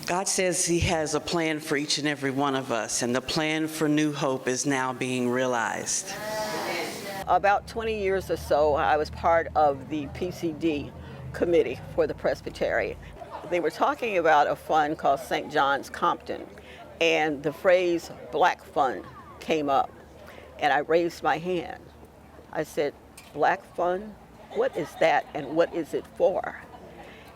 God says He has a plan for each and every one of us, and the plan for New Hope is now being realized. About 20 years or so, I was part of the PCD committee for the Presbyterian. They were talking about a fund called St. John's Compton, and the phrase Black Fund came up, and I raised my hand. I said, Black Fund? What is that, and what is it for?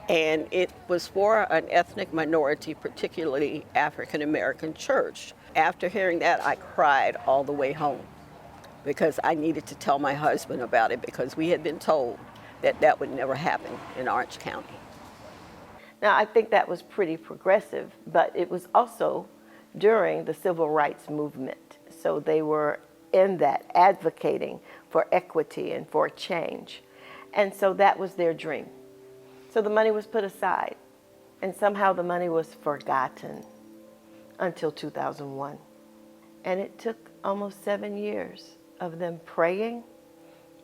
And it was for an ethnic minority, particularly African American church. After hearing that, I cried all the way home because I needed to tell my husband about it, because we had been told that that would never happen in Orange County. Now, I think that was pretty progressive, but it was also during the civil rights movement. So they were in that advocating for equity and for change. And so that was their dream. So the money was put aside, and somehow the money was forgotten until 2001. And it took almost 7 years of them praying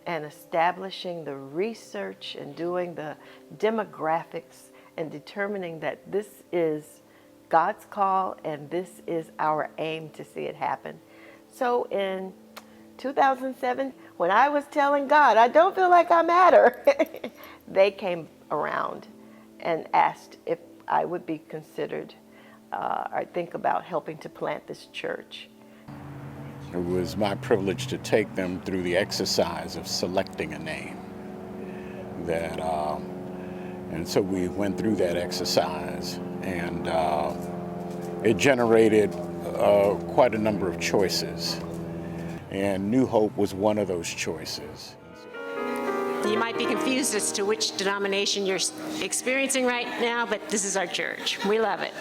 and establishing the research and doing the demographics and determining that this is God's call and this is our aim to see it happen. So in 2007, when I was telling God, I don't feel like I matter, they came around and asked if I would be considered or think about helping to plant this church. It was my privilege to take them through the exercise of selecting a name. And so we went through that exercise, and it generated quite a number of choices. And New Hope was one of those choices. You might be confused as to which denomination you're experiencing right now, but this is our church. We love it.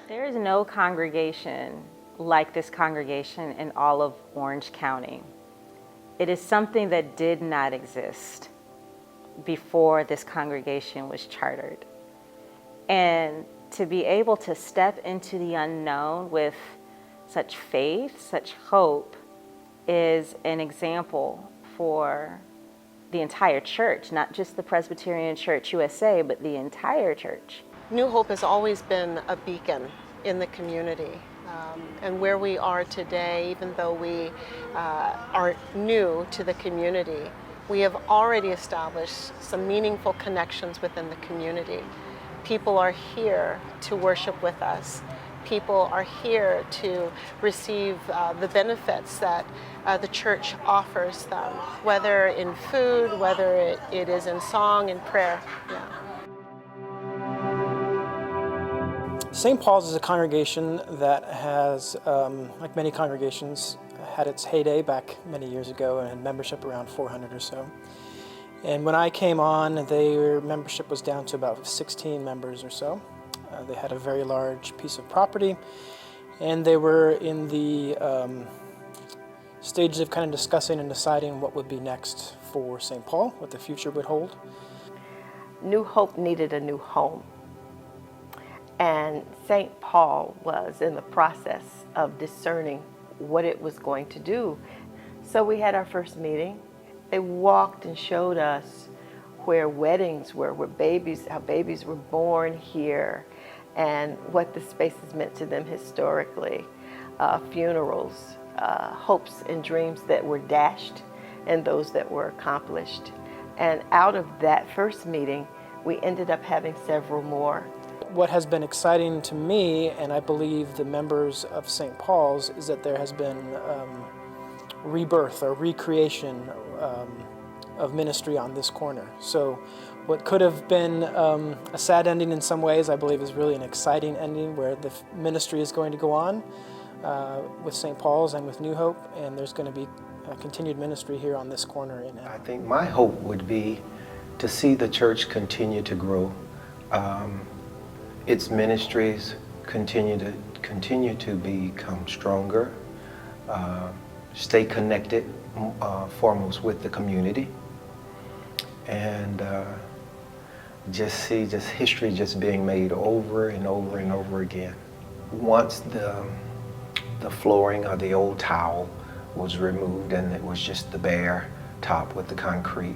There is no congregation like this congregation in all of Orange County. It is something that did not exist before this congregation was chartered. And to be able to step into the unknown with such faith, such hope, is an example for the entire church, not just the Presbyterian Church USA, but the entire church. New Hope has always been a beacon in the community. And where we are today, even though we are new to the community, we have already established some meaningful connections within the community. People are here to worship with us. People are here to receive the benefits that the church offers them, whether in food, whether it is in song and prayer. Yeah. St. Paul's is a congregation that has, like many congregations, had its heyday back many years ago and had membership around 400 or so. And when I came on, their membership was down to about 16 members or so. They had a very large piece of property, and they were in the stages of kind of discussing and deciding what would be next for St. Paul, what the future would hold. New Hope needed a new home. And St. Paul was in the process of discerning what it was going to do. So we had our first meeting. They walked and showed us where weddings were, how babies were born here, and what the spaces meant to them historically, funerals, hopes and dreams that were dashed and those that were accomplished. And out of that first meeting, we ended up having several more. What has been exciting to me, and I believe the members of St. Paul's, is that there has been rebirth or recreation of ministry on this corner. So what could have been a sad ending in some ways, I believe is really an exciting ending where the ministry is going to go on with St. Paul's and with New Hope, and there's going to be a continued ministry here on this corner in Anaheim. I think my hope would be to see the church continue to grow. Its ministries continue to become stronger, stay connected foremost with the community, and just see history just being made over and over and over again. Once the flooring or the old tile was removed and it was just the bare top with the concrete,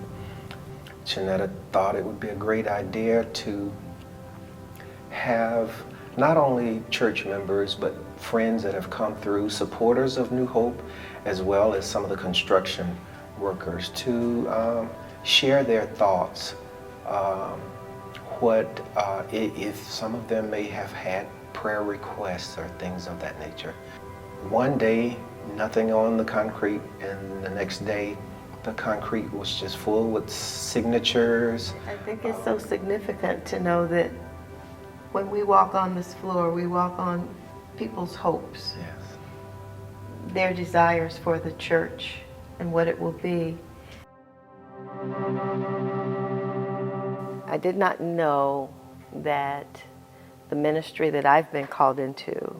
Janetta thought it would be a great idea to have not only church members, but friends that have come through, supporters of New Hope, as well as some of the construction workers, to share their thoughts. If some of them may have had prayer requests or things of that nature. One day, nothing on the concrete, and the next day, the concrete was just full with signatures. I think it's so significant to know that when we walk on this floor, we walk on people's hopes, Yes. their desires for the church and what it will be. I did not know that the ministry that I've been called into,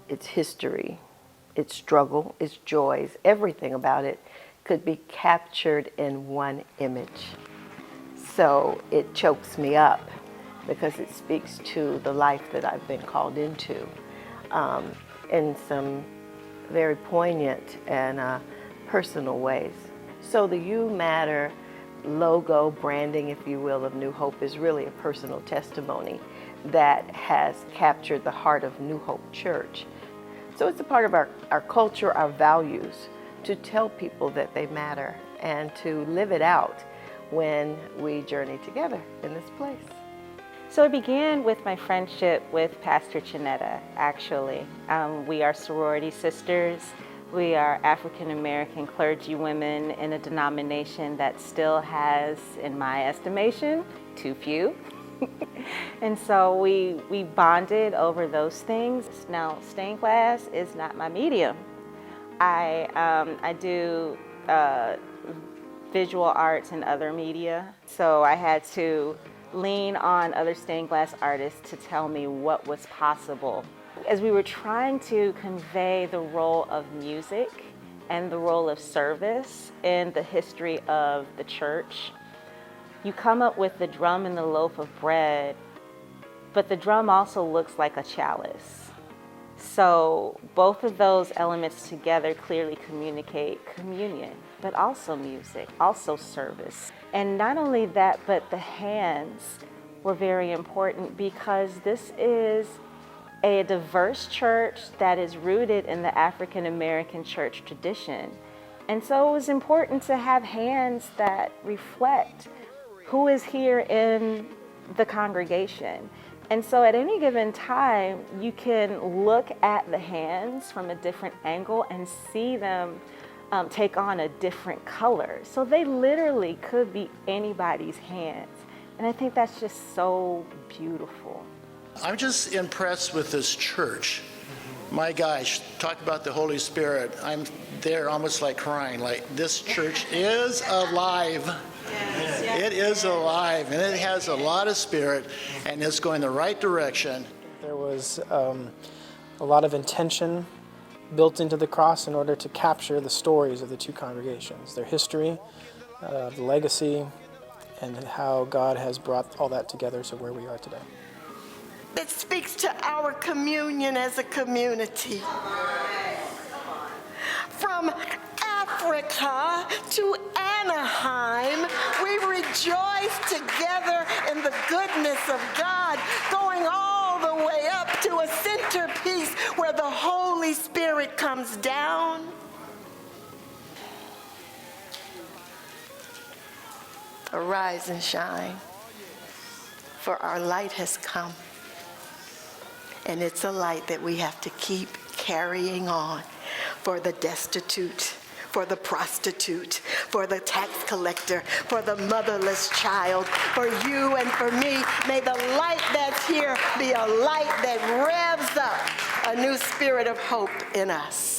its history, its struggle, its joys, everything about it could be captured in one image. So it chokes me up because it speaks to the life that I've been called into in some very poignant and personal ways. So the You Matter logo, branding, if you will, of New Hope is really a personal testimony that has captured the heart of New Hope Church. So it's a part of our culture, our values, to tell people that they matter and to live it out when we journey together in this place. So it began with my friendship with Pastor Chinetta, actually. We are sorority sisters. We are African American clergy women in a denomination that still has, in my estimation, too few. And so we bonded over those things. Now, stained glass is not my medium. I do visual arts and other media, so I had to lean on other stained glass artists to tell me what was possible. As we were trying to convey the role of music and the role of service in the history of the church, you come up with the drum and the loaf of bread, but the drum also looks like a chalice. So both of those elements together clearly communicate communion, but also music, also service. And not only that, but the hands were very important because this is a diverse church that is rooted in the African American church tradition. And so it was important to have hands that reflect who is here in the congregation. And so at any given time, you can look at the hands from a different angle and see them take on a different color. So they literally could be anybody's hands. And I think that's just so beautiful. I'm just impressed with this church. My gosh, talk about the Holy Spirit. I'm there almost like crying, like this church is alive. It is alive, and it has a lot of spirit, and it's going the right direction. There was a lot of intention built into the cross in order to capture the stories of the two congregations, their history, the legacy, and how God has brought all that together to where we are today. It speaks to our communion as a community. From Africa to Anaheim, we rejoice together in the goodness of God, going all the way up to a centerpiece where the Holy Spirit comes down. Arise and shine, for our light has come. And it's a light that we have to keep carrying on for the destitute, for the prostitute, for the tax collector, for the motherless child, for you and for me. May the light that's here be a light that revs up a new spirit of hope in us.